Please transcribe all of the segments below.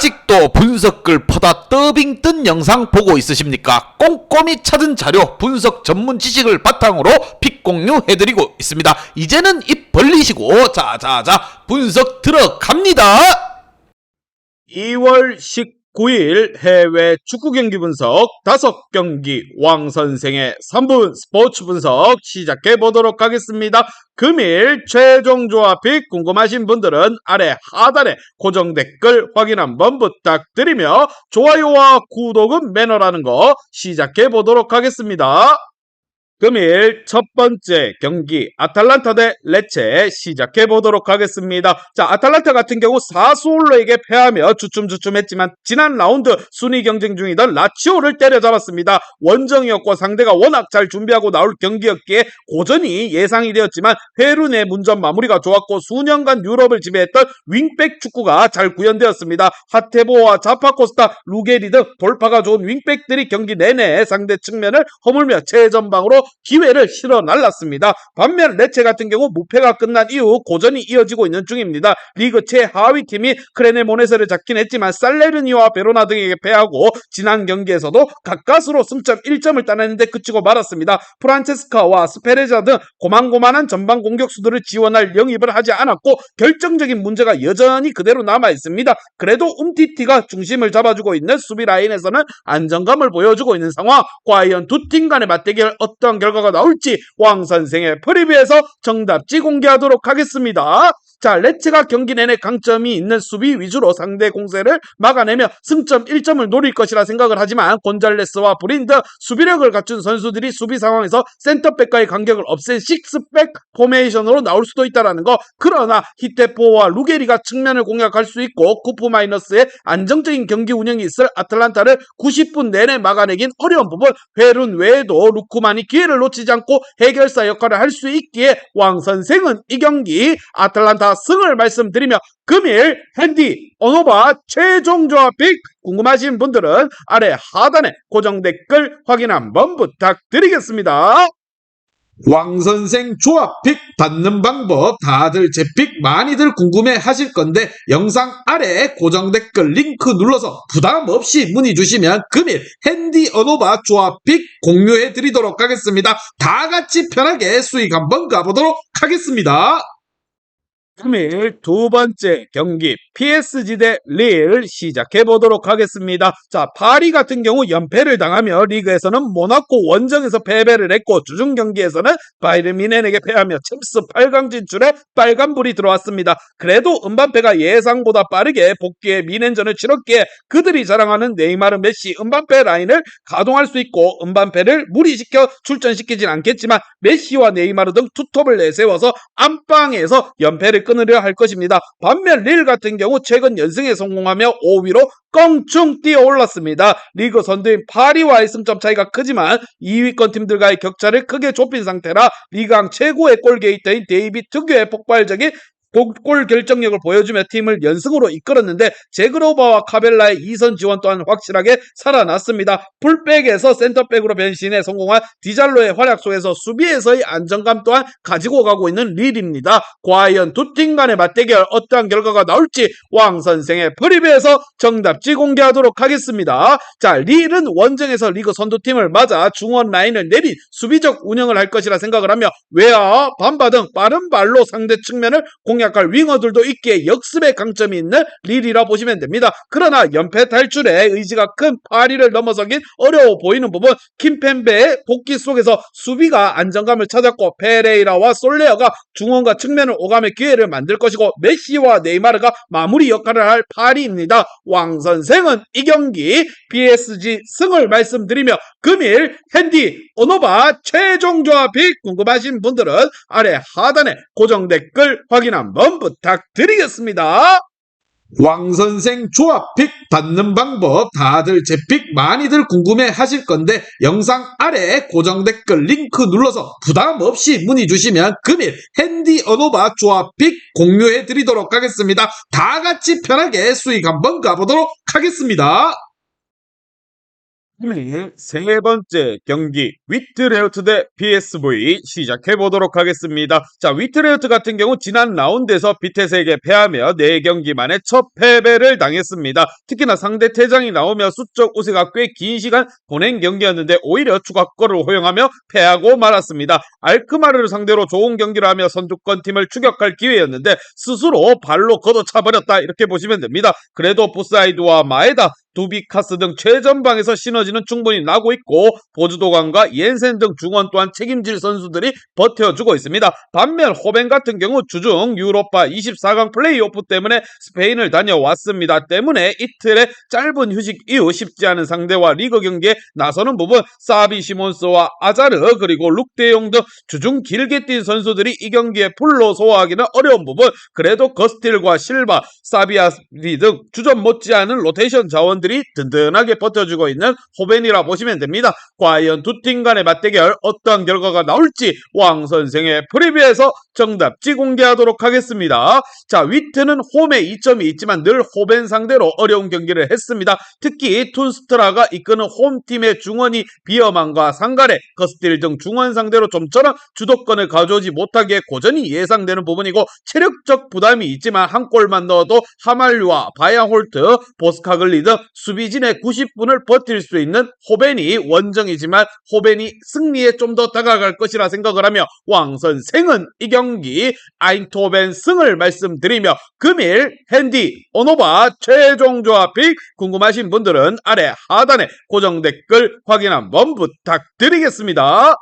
아직도 분석글 퍼다 더빙 뜬 영상 보고 있으십니까? 꼼꼼히 찾은 자료, 분석 전문 지식을 바탕으로 픽 공유해드리고 있습니다. 이제는 입 벌리시고 자자자 분석 들어갑니다. 2월 19일 해외 축구 경기 분석 5경기 왕선생의 3분 스포츠 분석 시작해 보도록 하겠습니다. 금일 최종 조합픽 궁금하신 분들은 아래 하단에 고정 댓글 확인 한번 부탁드리며 좋아요와 구독은 매너라는 거 시작해 보도록 하겠습니다. 금일 첫 번째 경기 아탈란타 대 레체 시작해 보도록 하겠습니다. 자, 아탈란타 같은 경우 사수올로에게 패하며 주춤주춤했지만 지난 라운드 순위 경쟁 중이던 라치오를 때려잡았습니다. 원정이었고 상대가 워낙 잘 준비하고 나올 경기였기에 고전이 예상이 되었지만 페루 내 문전 마무리가 좋았고 수년간 유럽을 지배했던 윙백 축구가 잘 구현되었습니다. 하테보와 자파코스타, 루게리 등 돌파가 좋은 윙백들이 경기 내내 상대 측면을 허물며 최전방으로 기회를 실어 날랐습니다. 반면 레체 같은 경우 무패가 끝난 이후 고전이 이어지고 있는 중입니다. 리그 최하위 팀이 크레네모네세를 잡긴 했지만 살레르니와 베로나 등에게 패하고 지난 경기에서도 가까스로 승점 1점을 따냈는데 그치고 말았습니다. 프란체스카와 스페레자 등 고만고만한 전방 공격수들을 지원할 영입을 하지 않았고 결정적인 문제가 여전히 그대로 남아있습니다. 그래도 움티티가 중심을 잡아주고 있는 수비 라인에서는 안정감을 보여주고 있는 상황. 과연 두 팀 간의 맞대결 어떤 결과가 나올지 왕선생의 프리뷰에서 정답지 공개하도록 하겠습니다. 자, 레체가 경기 내내 강점이 있는 수비 위주로 상대 공세를 막아내며 승점 1점을 노릴 것이라 생각을 하지만 곤잘레스와 브린드 수비력을 갖춘 선수들이 수비 상황에서 센터백과의 간격을 없앤 식스백 포메이션으로 나올 수도 있다는 거. 그러나 히테포와 루게리가 측면을 공략할 수 있고 쿠프-마이너스의 안정적인 경기 운영이 있을 아틀란타를 90분 내내 막아내긴 어려운 부분. 회룬 외에도 루크만이 기회를 놓치지 않고 해결사 역할을 할 수 있기에 왕선생은 이 경기 아틀란타 승을 말씀드리며 금일 핸디 언오바 최종 조합픽 궁금하신 분들은 아래 하단에 고정 댓글 확인 한번 부탁드리겠습니다. 왕선생 조합픽 받는 방법 다들 제 픽 많이들 궁금해 하실 건데 영상 아래 고정 댓글 링크 눌러서 부담 없이 문의 주시면 금일 핸디 언오바 조합픽 공유해 드리도록 하겠습니다. 다 같이 편하게 수익 한번 가보도록 하겠습니다. 금일 두 번째 경기 PSG 대 릴 시작해 보도록 하겠습니다. 자, 파리 같은 경우 연패를 당하며 리그에서는 모나코 원정에서 패배를 했고 주중 경기에서는 바이에른 뮌헨에게 패하며 챔스 8강 진출에 빨간불이 들어왔습니다. 그래도 음바페가 예상보다 빠르게 복귀해 뮌헨전을 치렀기에 그들이 자랑하는 네이마르, 메시, 음바페 라인을 가동할 수 있고 음바페를 무리시켜 출전시키진 않겠지만 메시와 네이마르 등 투톱을 내세워서 안방에서 연패를 끊으려 할 것입니다. 반면 릴 같은 경우 최근 연승에 성공하며 5위로 껑충 뛰어 올랐습니다. 리그 선두인 파리와의 승점 차이가 크지만 2위권 팀들과의 격차를 크게 좁힌 상태라 리그왕 최고의 골게이터인 데이비 특유의 폭발적인 골 결정력을 보여주며 팀을 연승으로 이끌었는데 제그로바와 카벨라의 2선 지원 또한 확실하게 살아났습니다. 풀백에서 센터백으로 변신에 성공한 디잘로의 활약 속에서 수비에서의 안정감 또한 가지고 가고 있는 릴입니다. 과연 두 팀 간의 맞대결 어떠한 결과가 나올지 왕선생의 프리뷰에서 정답지 공개하도록 하겠습니다. 자, 릴은 원정에서 리그 선두팀을 맞아 중원 라인을 내린 수비적 운영을 할 것이라 생각을 하며 외야, 반바 등 빠른 발로 상대 측면을 공략할 윙어들도 있기에 역습의 강점이 있는 릴이라 보시면 됩니다. 그러나 연패 탈출에 의지가 큰 파리를 넘어서긴 어려워 보이는 부분. 킴펜베의 복귀 속에서 수비가 안정감을 찾았고 페레이라와 솔레어가 중원과 측면을 오가며 기회를 만들 것이고 메시와 네이마르가 마무리 역할을 할 파리입니다. 왕선생은 이 경기 PSG 승을 말씀드리며 금일 핸디 언오바 최종 조합픽 궁금하신 분들은 아래 하단에 고정 댓글 확인 한번 부탁드리겠습니다. 왕선생 조합픽 받는 방법 다들 제 픽 많이들 궁금해 하실 건데 영상 아래 고정 댓글 링크 눌러서 부담 없이 문의 주시면 금일 핸디 언오바 조합픽 공유해 드리도록 하겠습니다. 다 같이 편하게 수익 한번 가보도록 하겠습니다. 금일 세 번째 경기 위트레우트 대 PSV 시작해 보도록 하겠습니다. 자, 위트레우트 같은 경우 지난 라운드에서 비테스에게 패하며 4경기 만에 첫 패배를 당했습니다. 특히나 상대 퇴장이 나오며 수적 우세가 꽤 긴 시간 보낸 경기였는데 오히려 추가골을 허용하며 패하고 말았습니다. 알크마르를 상대로 좋은 경기를 하며 선두권 팀을 추격할 기회였는데 스스로 발로 걷어차버렸다, 이렇게 보시면 됩니다. 그래도 부사이드와 마에다, 두비카스 등 최전방에서 시너지는 충분히 나고 있고 보즈도관과 옌센 등 중원 또한 책임질 선수들이 버텨주고 있습니다. 반면 호벤 같은 경우 주중 유로파 24강 플레이오프 때문에 스페인을 다녀왔습니다. 때문에 이틀의 짧은 휴식 이후 쉽지 않은 상대와 리그 경기에 나서는 부분, 사비 시몬스와 아자르 그리고 룩데용 등 주중 길게 뛴 선수들이 이 경기에 풀로 소화하기는 어려운 부분, 그래도 거스틸과 실바, 사비아비 등 주전 못지않은 로테이션 자원 들이 든든하게 버텨주고 있는 호벤이라 보시면 됩니다. 과연 두 팀 간의 맞대결 어떤 결과가 나올지 왕 선생의 프리뷰에서 정답지 공개하도록 하겠습니다. 자, 위트는 홈에 이점이 있지만 늘 호벤 상대로 어려운 경기를 했습니다. 특히 툰스트라가 이끄는 홈팀의 중원이 비어만과 상가레, 거스틸 등 중원 상대로 좀처럼 주도권을 가져오지 못하기에 고전이 예상되는 부분이고, 체력적 부담이 있지만 한 골만 넣어도 하말류와 바야홀트, 보스카글리 등 수비진의 90분을 버틸 수 있는 호벤이 원정이지만 호벤이 승리에 좀 더 다가갈 것이라 생각을 하며 왕 선생은 이 경기 아인토벤 승을 말씀드리며 금일 핸디 오노바 최종 조합픽 궁금하신 분들은 아래 하단에 고정 댓글 확인 한번 부탁드리겠습니다.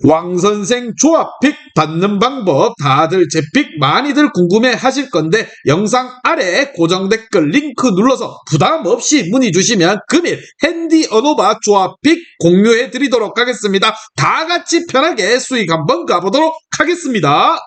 왕선생 조합픽 받는 방법 다들 제 픽 많이들 궁금해 하실 건데 영상 아래 고정 댓글 링크 눌러서 부담 없이 문의 주시면 금일 핸디 어노바 조합픽 공유해 드리도록 하겠습니다. 다 같이 편하게 수익 한번 가보도록 하겠습니다.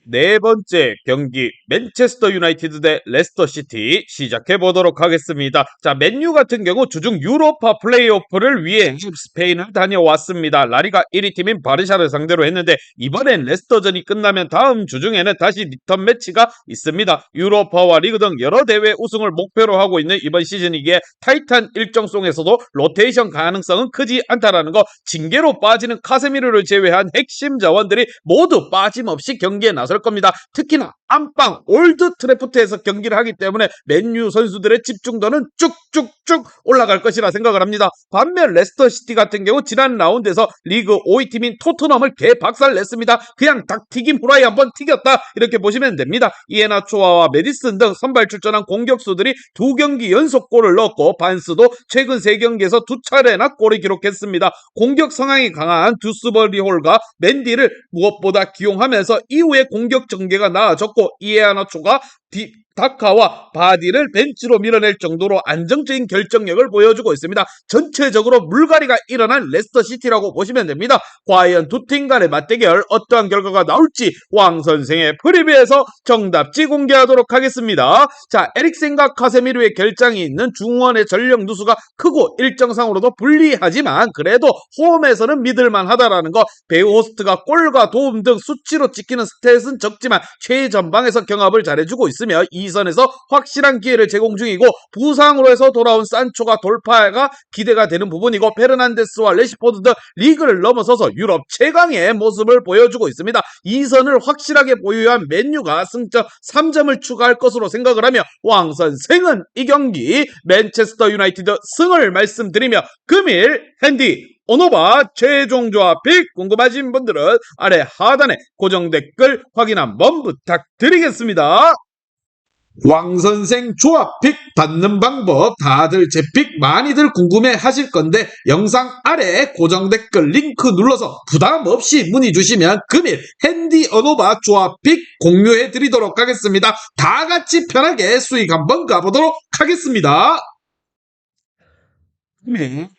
네 번째 경기 맨체스터 유나이티드 대 레스터 시티 시작해 보도록 하겠습니다. 자, 맨유 같은 경우 주중 유로파 플레이오프를 위해 스페인을 다녀왔습니다. 라리가 1위 팀인 바르샤를 상대로 했는데 이번엔 레스터전이 끝나면 다음 주중에는 다시 리턴 매치가 있습니다. 유로파와 리그 등 여러 대회 우승을 목표로 하고 있는 이번 시즌이기에 타이탄 일정 속에서도 로테이션 가능성은 크지 않다라는 거, 징계로 빠지는 카세미르를 제외한 핵심 자원들이 모두 빠짐없이 경기에 나설 겁니다. 특히나 안방 올드 트래포트에서 경기를 하기 때문에 맨유 선수들의 집중도는 쭉쭉쭉 올라갈 것이라 생각을 합니다. 반면 레스터 시티 같은 경우 지난 라운드에서 리그 5위 팀인 토트넘을 개박살 냈습니다. 그냥 닭튀김 후라이 한번 튀겼다, 이렇게 보시면 됩니다. 이에나초아와 메디슨 등 선발 출전한 공격수들이 2경기 연속 골을 넣었고 반스도 최근 3경기에서 2차례나 골을 기록했습니다. 공격 성향이 강한 듀스버리 홀과 맨디를 무엇보다 기용하면서 이후에 공격 전개가 나아졌고, 이에아나초가 다카와 바디를 벤치로 밀어낼 정도로 안정적인 결정력을 보여주고 있습니다. 전체적으로 물갈이가 일어난 레스터 시티라고 보시면 됩니다. 과연 두 팀 간의 맞대결 어떠한 결과가 나올지 왕 선생의 프리뷰에서 정답지 공개하도록 하겠습니다. 자, 에릭센과 카세미르의 결장이 있는 중원의 전력 누수가 크고 일정상으로도 불리하지만 그래도 홈에서는 믿을만하다라는 거, 배우 호스트가 골과 도움 등 수치로 찍히는 스탯은 적지만 최전방에서 경합을 잘해주고 있으며 이 선에서 확실한 기회를 제공 중이고, 부상으로 해서 돌아온 산초가 돌파가 기대가 되는 부분이고, 페르난데스와 레시포드 등 리그를 넘어서서 유럽 최강의 모습을 보여주고 있습니다. 이 선을 확실하게 보유한 맨유가 승점 3점을 추가할 것으로 생각을 하며 왕 선생은 이 경기 맨체스터 유나이티드 승을 말씀드리며 금일 핸디 오노바 최종 조합픽 궁금하신 분들은 아래 하단에 고정 댓글 확인 한번 부탁드리겠습니다. 왕선생 조합픽 받는 방법 다들 제 픽 많이들 궁금해 하실 건데 영상 아래 고정 댓글 링크 눌러서 부담 없이 문의 주시면 금일 핸디 어노바 조합픽 공유해 드리도록 하겠습니다. 다 같이 편하게 수익 한번 가보도록 하겠습니다.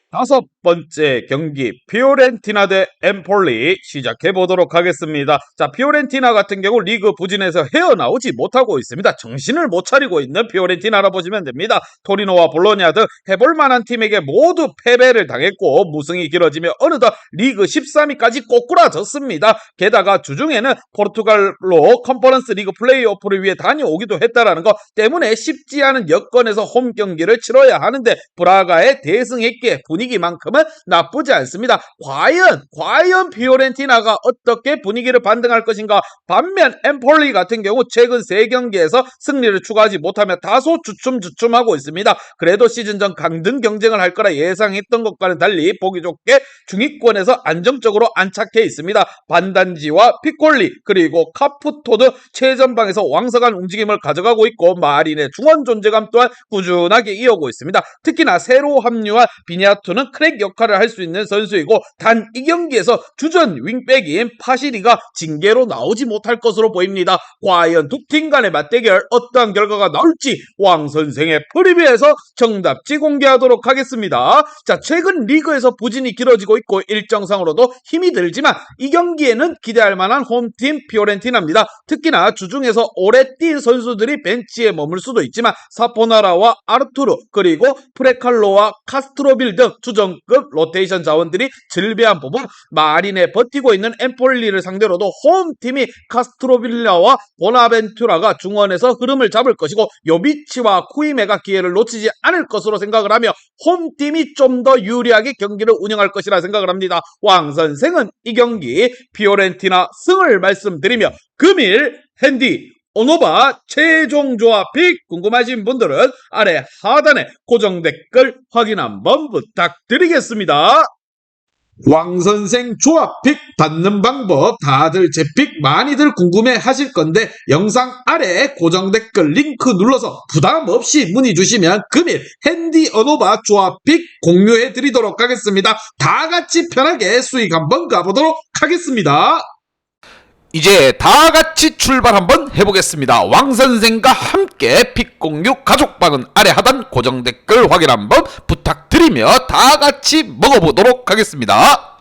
다섯 번째 경기 피오렌티나 대 엠폴리 시작해 보도록 하겠습니다. 자, 피오렌티나 같은 경우 리그 부진에서 헤어나오지 못하고 있습니다. 정신을 못 차리고 있는 피오렌티나라 보시면 됩니다. 토리노와 볼로냐 등 해볼 만한 팀에게 모두 패배를 당했고 무승이 길어지며 어느덧 리그 13위까지 꼬꾸라졌습니다. 게다가 주중에는 포르투갈로 컨퍼런스 리그 플레이오프를 위해 다녀오기도 했다라는 것 때문에 쉽지 않은 여건에서 홈 경기를 치러야 하는데 브라가에 대승했기에 분위기만큼은 나쁘지 않습니다. 과연 피오렌티나가 어떻게 분위기를 반등할 것인가. 반면 엠폴리 같은 경우 최근 3경기에서 승리를 추가하지 못하며 다소 주춤주춤하고 있습니다. 그래도 시즌 전 강등 경쟁을 할 거라 예상했던 것과는 달리 보기 좋게 중위권에서 안정적으로 안착해 있습니다. 반단지와 피콜리 그리고 카푸토 등 최전방에서 왕성한 움직임을 가져가고 있고 마린의 중원 존재감 또한 꾸준하게 이어오고 있습니다. 특히나 새로 합류한 비냐투는 크랙 역할을 할 수 있는 선수이고 단 이 경기에서 주전 윙백인 파시리가 징계로 나오지 못할 것으로 보입니다. 과연 두 팀 간의 맞대결 어떠한 결과가 나올지 왕 선생의 프리뷰에서 정답지 공개하도록 하겠습니다. 자, 최근 리그에서 부진이 길어지고 있고 일정상으로도 힘이 들지만 이 경기에는 기대할 만한 홈팀 피오렌티나입니다. 특히나 주중에서 오래 뛴 선수들이 벤치에 머물 수도 있지만 사포나라와 아르투르 그리고 프레칼로와 카스트로빌 등 주전급 로테이션 자원들이 즐비한 부분 마린에 버티고 있는 엠폴리를 상대로도 홈팀이 카스트로빌라와 보나벤투라가 중원에서 흐름을 잡을 것이고 요비치와 쿠이메가 기회를 놓치지 않을 것으로 생각을 하며 홈팀이 좀 더 유리하게 경기를 운영할 것이라 생각을 합니다. 왕 선생은 이 경기 피오렌티나 승을 말씀드리며 금일 핸디 오노바 최종 조합픽 궁금하신 분들은 아래 하단에 고정 댓글 확인 한번 부탁드리겠습니다. 왕선생 조합픽 받는 방법 다들 제 픽 많이들 궁금해 하실 건데 영상 아래 고정 댓글 링크 눌러서 부담 없이 문의 주시면 금일 핸디 어노바 조합픽 공유해 드리도록 하겠습니다. 다 같이 편하게 수익 한번 가보도록 하겠습니다. 이제 다 같이 출발 한번 해보겠습니다. 왕선생과 함께 픽 공유 가족방은 아래 하단 고정 댓글 확인 한번 부탁드리며 다 같이 먹어보도록 하겠습니다.